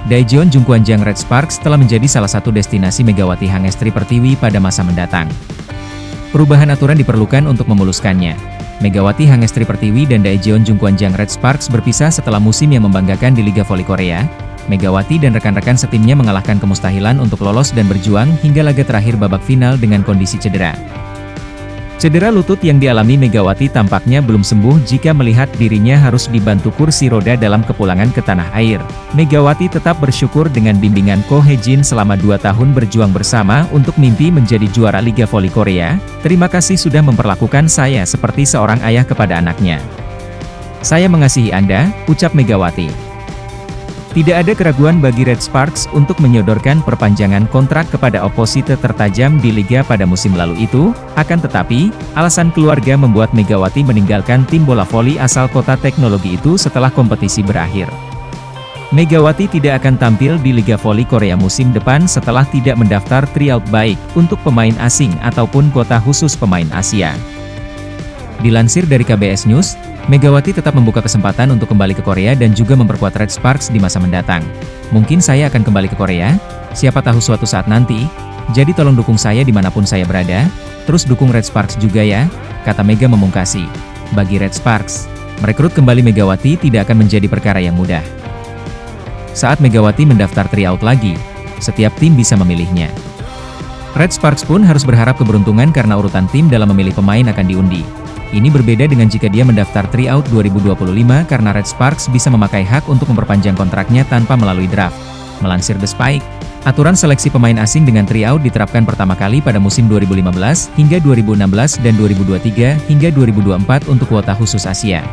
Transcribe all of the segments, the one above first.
Daejeon Jungkwanjang Red Sparks telah menjadi salah satu destinasi Megawati Hangestri Pertiwi pada masa mendatang. Perubahan aturan diperlukan untuk memuluskannya. Megawati Hangestri Pertiwi dan Daejeon Jungkwanjang Red Sparks berpisah setelah musim yang membanggakan di Liga Voli Korea. Megawati dan rekan-rekan setimnya mengalahkan kemustahilan untuk lolos dan berjuang hingga laga terakhir babak final dengan kondisi cedera. Cedera lutut yang dialami Megawati tampaknya belum sembuh jika melihat dirinya harus dibantu kursi roda dalam kepulangan ke tanah air. Megawati tetap bersyukur dengan bimbingan Ko Hye-jin selama 2 tahun berjuang bersama untuk mimpi menjadi juara Liga Voli Korea. Terima kasih sudah memperlakukan saya seperti seorang ayah kepada anaknya. Saya mengasihi Anda, ucap Megawati. Tidak ada keraguan bagi Red Sparks untuk menyodorkan perpanjangan kontrak kepada oposite tertajam di Liga pada musim lalu itu, akan tetapi, alasan keluarga membuat Megawati meninggalkan tim bola voli asal kota teknologi itu setelah kompetisi berakhir. Megawati tidak akan tampil di Liga Voli Korea musim depan setelah tidak mendaftar tryout baik untuk pemain asing ataupun kuota khusus pemain Asia. Dilansir dari KBS News, Megawati tetap membuka kesempatan untuk kembali ke Korea dan juga memperkuat Red Sparks di masa mendatang. Mungkin saya akan kembali ke Korea, siapa tahu suatu saat nanti, jadi tolong dukung saya dimanapun saya berada, terus dukung Red Sparks juga ya, kata Mega memungkasi. Bagi Red Sparks, merekrut kembali Megawati tidak akan menjadi perkara yang mudah. Saat Megawati mendaftar tryout lagi, setiap tim bisa memilihnya. Red Sparks pun harus berharap keberuntungan karena urutan tim dalam memilih pemain akan diundi. Ini berbeda dengan jika dia mendaftar tryout 2025 karena Red Sparks bisa memakai hak untuk memperpanjang kontraknya tanpa melalui draft. Melansir The Spike, aturan seleksi pemain asing dengan tryout diterapkan pertama kali pada musim 2015 hingga 2016 dan 2023 hingga 2024 untuk kuota khusus Asia.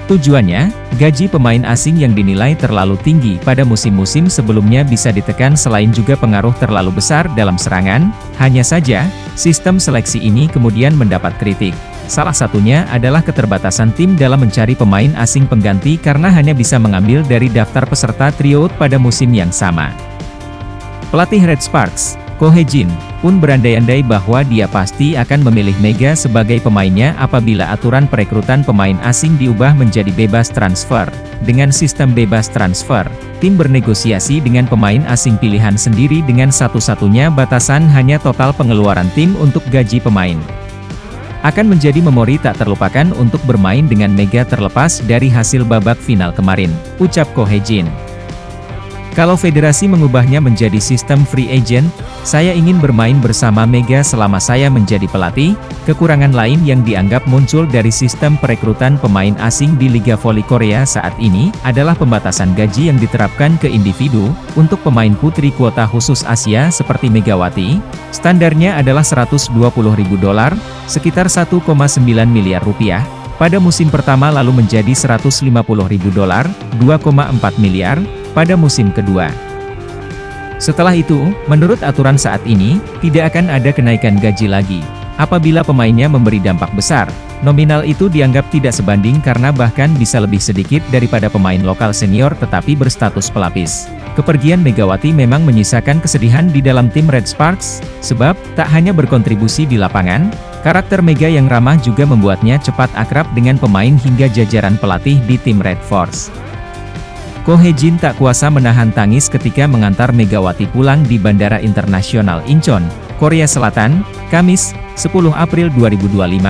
Tujuannya, gaji pemain asing yang dinilai terlalu tinggi pada musim-musim sebelumnya bisa ditekan selain juga pengaruh terlalu besar dalam serangan. Hanya saja, sistem seleksi ini kemudian mendapat kritik. Salah satunya adalah keterbatasan tim dalam mencari pemain asing pengganti karena hanya bisa mengambil dari daftar peserta tryout pada musim yang sama. Pelatih Red Sparks, Ko Hye-jin, pun berandai-andai bahwa dia pasti akan memilih Mega sebagai pemainnya apabila aturan perekrutan pemain asing diubah menjadi bebas transfer. Dengan sistem bebas transfer, tim bernegosiasi dengan pemain asing pilihan sendiri dengan satu-satunya batasan hanya total pengeluaran tim untuk gaji pemain. Akan menjadi memori tak terlupakan untuk bermain dengan Mega terlepas dari hasil babak final kemarin, ucap Ko Hye-jin. Kalau federasi mengubahnya menjadi sistem free agent, saya ingin bermain bersama Mega selama saya menjadi pelatih. Kekurangan lain yang dianggap muncul dari sistem perekrutan pemain asing di Liga Voli Korea saat ini adalah pembatasan gaji yang diterapkan ke individu. Untuk pemain putri kuota khusus Asia seperti Megawati, standarnya adalah $120.000, sekitar 1,9 miliar rupiah. Pada musim pertama lalu menjadi $150.000, 2,4 miliar. Pada musim kedua. Setelah itu, menurut aturan saat ini, tidak akan ada kenaikan gaji lagi. Apabila pemainnya memberi dampak besar, nominal itu dianggap tidak sebanding karena bahkan bisa lebih sedikit daripada pemain lokal senior tetapi berstatus pelapis. Kepergian Megawati memang menyisakan kesedihan di dalam tim Red Sparks, sebab tak hanya berkontribusi di lapangan, karakter Mega yang ramah juga membuatnya cepat akrab dengan pemain hingga jajaran pelatih di tim Red Force. Ko Hye-jin tak kuasa menahan tangis ketika mengantar Megawati pulang di Bandara Internasional Incheon, Korea Selatan, Kamis, 10 April 2025,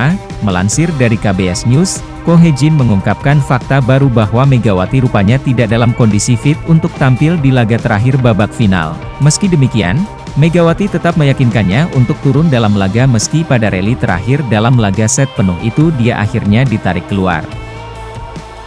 melansir dari KBS News, Ko Hye-jin mengungkapkan fakta baru bahwa Megawati rupanya tidak dalam kondisi fit untuk tampil di laga terakhir babak final. Meski demikian, Megawati tetap meyakinkannya untuk turun dalam laga meski pada rally terakhir dalam laga set penuh itu dia akhirnya ditarik keluar.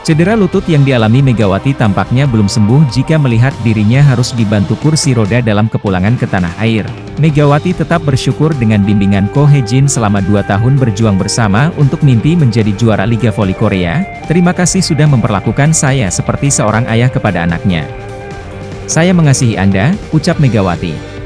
Cedera lutut yang dialami Megawati tampaknya belum sembuh jika melihat dirinya harus dibantu kursi roda dalam kepulangan ke tanah air. Megawati tetap bersyukur dengan bimbingan Ko Hye-jin selama 2 tahun berjuang bersama untuk mimpi menjadi juara Liga Voli Korea. Terima kasih sudah memperlakukan saya seperti seorang ayah kepada anaknya. Saya mengasihi Anda, ucap Megawati.